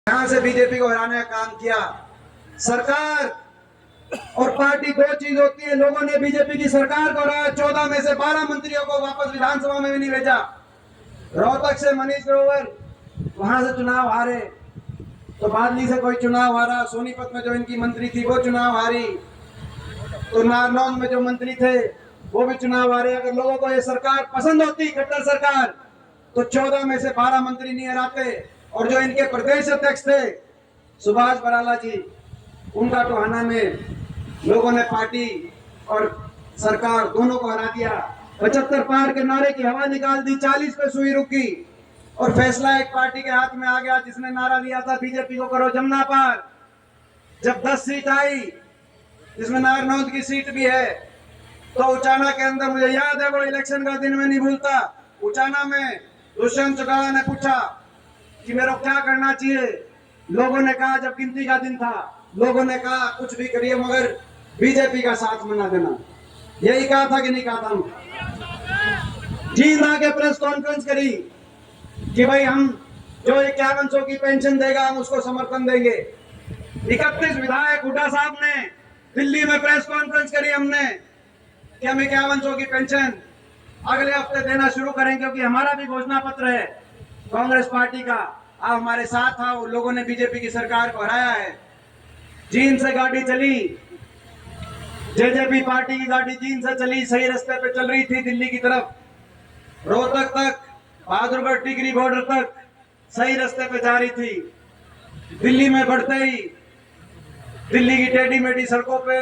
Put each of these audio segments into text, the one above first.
यहां से बीजेपी को हराने का काम किया। सरकार और पार्टी दो चीज होती है। लोगों ने बीजेपी की सरकार को हराया, 14 में से 12 मंत्रियों को वापस विधानसभा में भी नहीं भेजा। रोहतक से मनीष ग्रोवर वहां से चुनाव हारे, तो बादली से कोई चुनाव हारा, सोनीपत में जो इनकी मंत्री थी वो चुनाव हारी, तो नारनौंद में जो मंत्री थे वो भी चुनाव हारे। अगर लोगों को ये सरकार पसंद होती, खट्टर सरकार, तो 14 में से 12 मंत्री नहीं हराते। और जो इनके प्रदेश अध्यक्ष थे सुभाष बराला जी, उनका टोहाना में लोगों ने पार्टी और सरकार दोनों को हरा दिया। 75 पार के नारे की हवा निकाल दी, 40 पे सुई रुकी और फैसला एक पार्टी के हाथ में आ गया जिसने नारा दिया था बीजेपी को करो जमुना पार। जब 10 सीट आई, जिसमें नारनौंद की सीट भी है, तो उचाना के अंदर मुझे याद है, वो इलेक्शन का दिन में नहीं भूलता, उचाना में दुष्यंत चौटाला ने पूछा कि मेरे को क्या करना चाहिए। लोगों ने कहा, जब गिनती का दिन था, लोगों ने कहा कुछ भी करिए मगर बीजेपी का साथ में ना देना। यही कहा था कि नहीं कहा था? जींद आके प्रेस कॉन्फ्रेंस करी कि भाई हम जो 5100 की पेंशन देगा हम उसको समर्थन देंगे। 31 विधायक हुड्डा साहब ने दिल्ली में प्रेस कॉन्फ्रेंस करी हमने कि हम 5100 की पेंशन अगले हफ्ते देना शुरू करेंगे, क्योंकि हमारा भी घोषणा पत्र है कांग्रेस पार्टी का। आप हमारे साथ आओ। लोगों ने बीजेपी की सरकार को हराया है। जींद से गाड़ी चली, जेजेपी पार्टी की गाड़ी जींद से चली, सही रास्ते पे चल रही थी दिल्ली की तरफ, रोहतक तक, बहादुरगढ़ टिकरी बॉर्डर तक सही रास्ते पे जा रही थी। दिल्ली में बढ़ते ही दिल्ली की टेढ़ी मेढ़ी सड़कों पे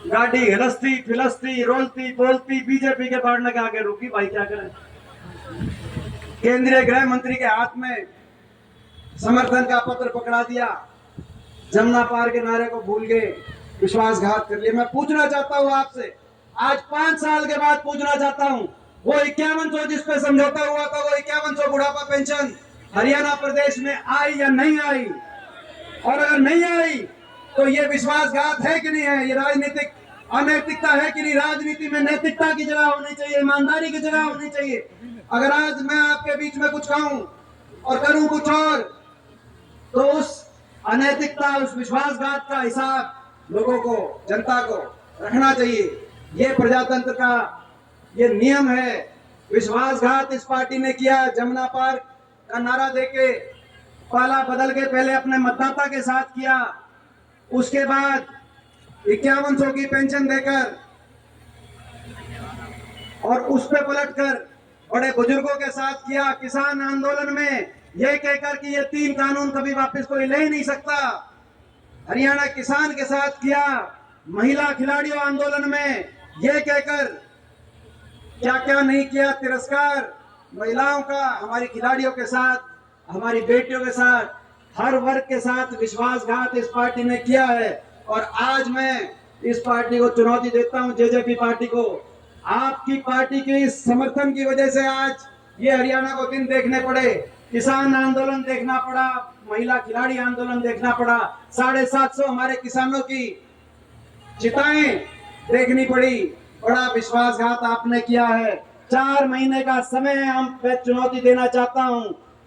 गाड़ी हिलसती फिलसती रोलती बोलती बीजेपी के बढ़ने के आगे रुकी। भाई क्या करें? केंद्रीय गृह मंत्री के हाथ में समर्थन का पत्र पकड़ा दिया, जमुना पार के नारे को भूल गए, विश्वासघात कर लिया। मैं पूछना चाहता हूं आपसे, आज 5 साल के बाद पूछना चाहता हूं, वो 5100 जिस पे समझौता हुआ था, वो 5100 बुढ़ापा पेंशन हरियाणा प्रदेश में आई या नहीं आई? और अगर नहीं आई तो ये विश्वासघात है कि नहीं है? ये राजनीतिक अनैतिकता है कि नहीं? राजनीति में नैतिकता की जगह होनी चाहिए, ईमानदारी की जगह होनी चाहिए। अगर आज मैं आपके बीच में कुछ कहूं और करूं कुछ और, तो उस अनैतिकता, उस विश्वासघात का हिसाब लोगों को, जनता को रखना चाहिए। ये प्रजातंत्र का ये नियम है। विश्वासघात इस पार्टी ने किया। जमुना पार का नारा देके पाला बदल के पहले अपने मतदाता के साथ किया, उसके बाद 5100 की पेंशन देकर और उस पे पलटकर बड़े बुजुर्गों के साथ किया। किसान आंदोलन में यह कहकर कि ये 3 कानून कभी वापस कोई ले ही नहीं सकता, हरियाणा किसान के साथ किया। महिला खिलाड़ियों आंदोलन में यह कहकर क्या क्या नहीं किया, तिरस्कार महिलाओं का, हमारी खिलाड़ियों के साथ, हमारी बेटियों के साथ, हर वर्ग के साथ विश्वासघात इस पार्टी ने किया है। और आज मैं इस पार्टी को चुनौती देता हूं, जेजेपी पार्टी को। आपकी पार्टी के इस समर्थन की वजह से आज ये हरियाणा को दिन देखने पड़े, किसान आंदोलन देखना पड़ा, महिला खिलाड़ी आंदोलन देखना पड़ा, 750 हमारे किसानों की चिताएं देखनी पड़ी। बड़ा विश्वासघात आपने किया है। 4 महीने का समय मैं चुनौती देना चाहता हूं।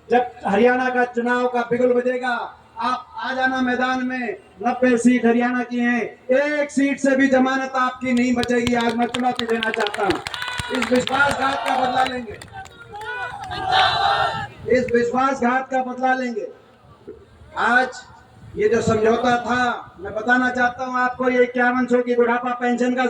जब हरियाणा का चुनाव का बिगुल बजेगा, आप आ जाना मैदान में। 90 सीट हरियाणा की हैं, 1 सीट से भी जमानत आपकी नहीं बचेगी। आज मैं चुनौती देना चाहता हूं। इस विश्वासघात का बदला लेंगे, इस विश्वासघात का बदला लेंगे। आज ये जो समझौता था, मैं बताना चाहता हूं आपको, ये 5100 की बुढ़ापा पेंशन का